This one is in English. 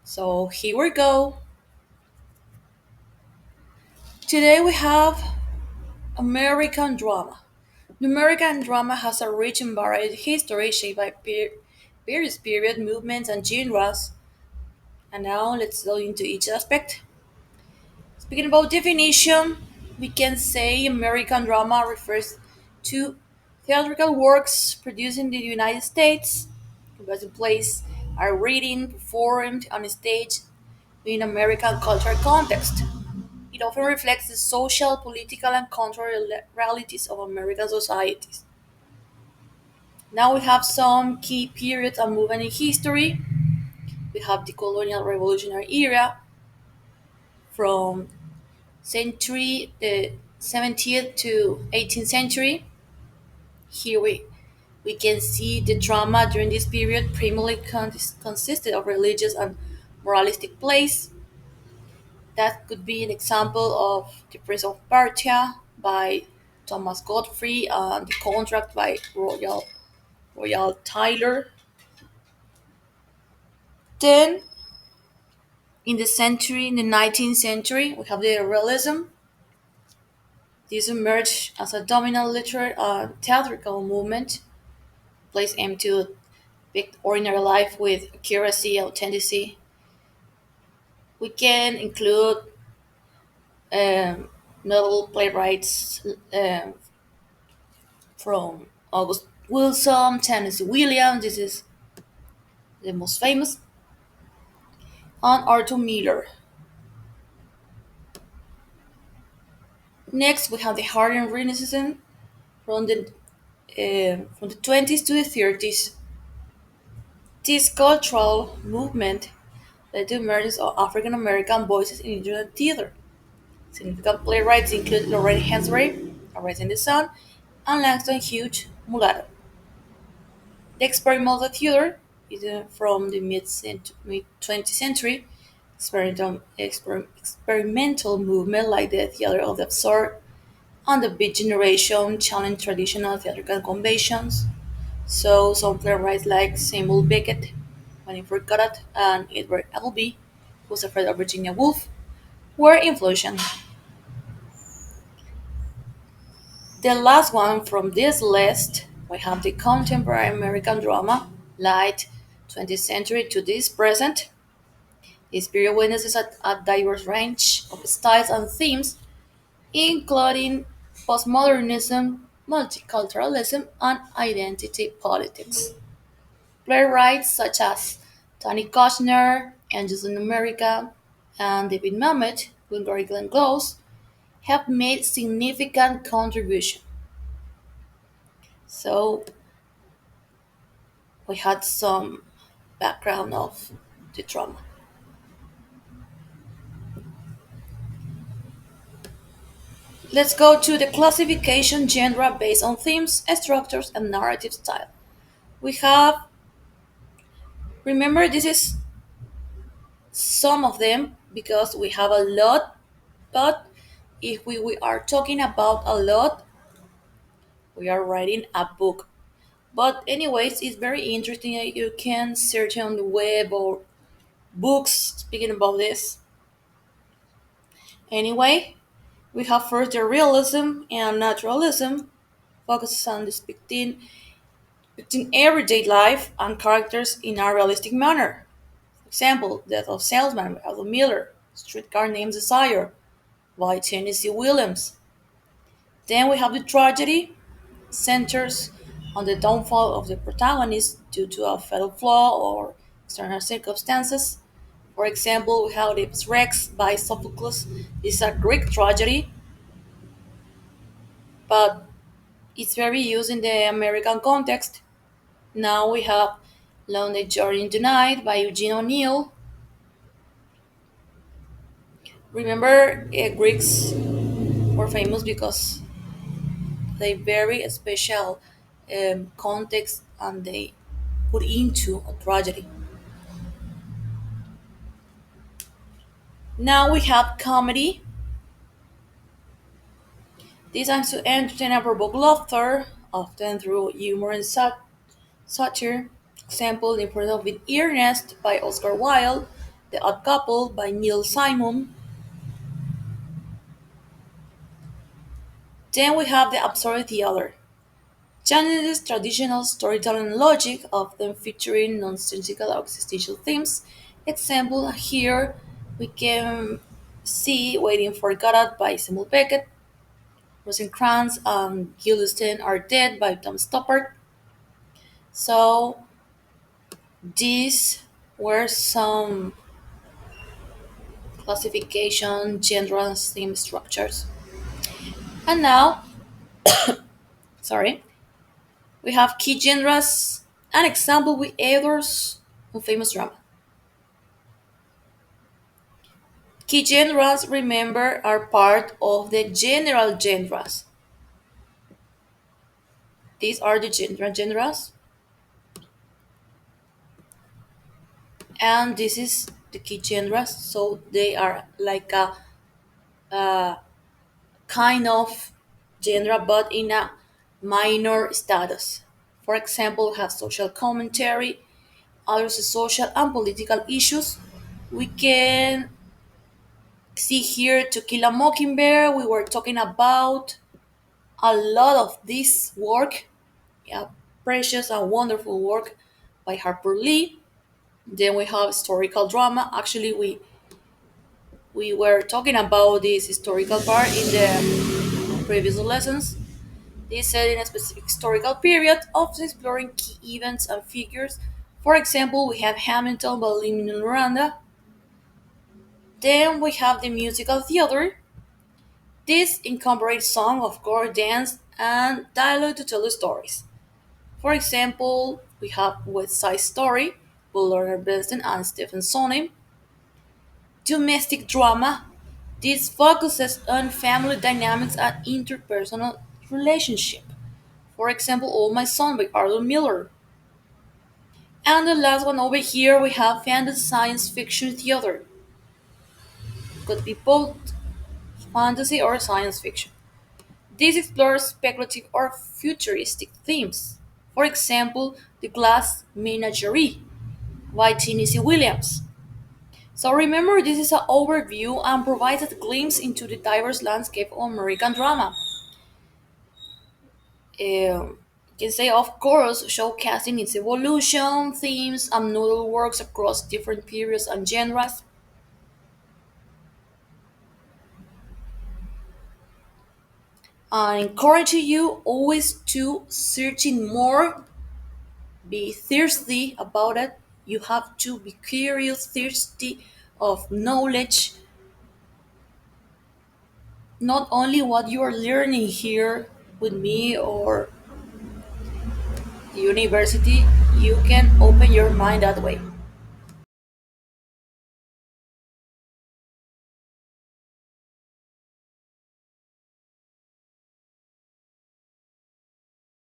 So here we go. Today we have American drama. The American drama has a rich and varied history shaped by various period movements and genres. And now let's go into each aspect. Speaking about definition, we can say American drama refers to theatrical works produced in the United States, where the plays are written, performed on stage in American cultural context. It often reflects the social, political, and cultural realities of American societies. Now we have some key periods and movements in history. We have the colonial revolutionary era from century 17th to 18th century. Here we can see the drama during this period primarily consisted of religious and moralistic plays. That could be an example of The Prince of Persia by Thomas Godfrey and The Contract by Royal Tyler. Then in the 19th century, we have the realism. This emerged as a dominant literary and theatrical movement. Plays aim to depict ordinary life with accuracy, authenticity. We can include um, notable playwrights from August Wilson, Tennessee Williams. This is the most famous, and Arthur Miller. Next, we have the Harlem Renaissance from the 20s to the 30s. This cultural movement led to the emergence of African American voices in Indian theater. Significant playwrights include Lorraine Hansberry, A Rise in the Sun, and Langston Hughes Mulatto. The experimental theater is from the mid 20th century. Experimental movement like the theater of the absurd and the beat generation challenge traditional theatrical conventions. So some playwrights like Samuel Beckett, Winifred Goddard, and Edward Albee, who's afraid of Virginia Woolf, were influential. The last one from this list, we have the contemporary American drama, late 20th century to this present. This period witnesses a diverse range of styles and themes, including postmodernism, multiculturalism, and identity politics. Playwrights such as Tony Kushner, Angels in America, and David Mamet, with Glenn Close, have made significant contributions. So we had some background of the drama. Let's go to the classification genre based on themes, structures, and narrative style. We have, remember, this is some of them because we have a lot, but if we are talking about a lot, we are writing a book. But, anyways, it's very interesting. You can search on the web or books speaking about this. Anyway, we have first the realism and naturalism, focuses on depicting everyday life and characters in a realistic manner. For example, Death of Salesman by Arthur Miller, Streetcar Named Desire by Tennessee Williams. Then we have the tragedy, centers on the downfall of the protagonist due to a fatal flaw or external circumstances. For example, we have Oedipus Rex by Sophocles. This is a Greek tragedy, but it's very used in the American context. Now we have Lonely Journey into Night by Eugene O'Neill. Remember, Greeks were famous because they very special context and they put into a tragedy. Now we have comedy. Designed to entertain and provoke laughter, often through humor and satire. Example, The Importance of Being Earnest by Oscar Wilde The Odd Couple by Neil Simon. Then we have the absurd theater. Challenges traditional storytelling logic, often featuring nonsensical or existential themes. Example here we can see Waiting for Godot by Samuel Beckett, Rosencrantz and Guildenstern Are Dead by Tom Stoppard. So these were some classification, genres, theme structures. And now, sorry, we have key genres. An example with authors of famous drama. Key genres, remember, are part of the general genres. These are the genres, and this is the key genres. So they are like a kind of genre, but in a minor status. For example, we have social commentary, others social and political issues. We can see here To Kill a Mockingbird. We were talking about a lot of this work, yeah, precious and wonderful work by Harper Lee. Then we have historical drama. Actually, we were talking about this historical part in the previous lessons. This is set in a specific historical period, often exploring key events and figures. For example, we have Hamilton by Lin-Manuel Miranda. Then we have the musical theater. This incorporates song, of course, dance, and dialogue to tell the stories. For example, we have West Side Story by Leonard Bernstein and Stephen Sondheim. Domestic drama. This focuses on family dynamics and interpersonal relationship. For example, All My Son by Arthur Miller. And the last one over here, we have fantasy science fiction theater. Could be both fantasy or science fiction. This explores speculative or futuristic themes. For example, The Glass Menagerie by Tennessee Williams. So remember, this is an overview and provides a glimpse into the diverse landscape of American drama. You can say, of course, showcasing its evolution, themes, and notable works across different periods and genres. I encourage you always to searching more, be thirsty about it. You have to be curious, thirsty of knowledge, not only what you are learning here with me or the university, you can open your mind that way.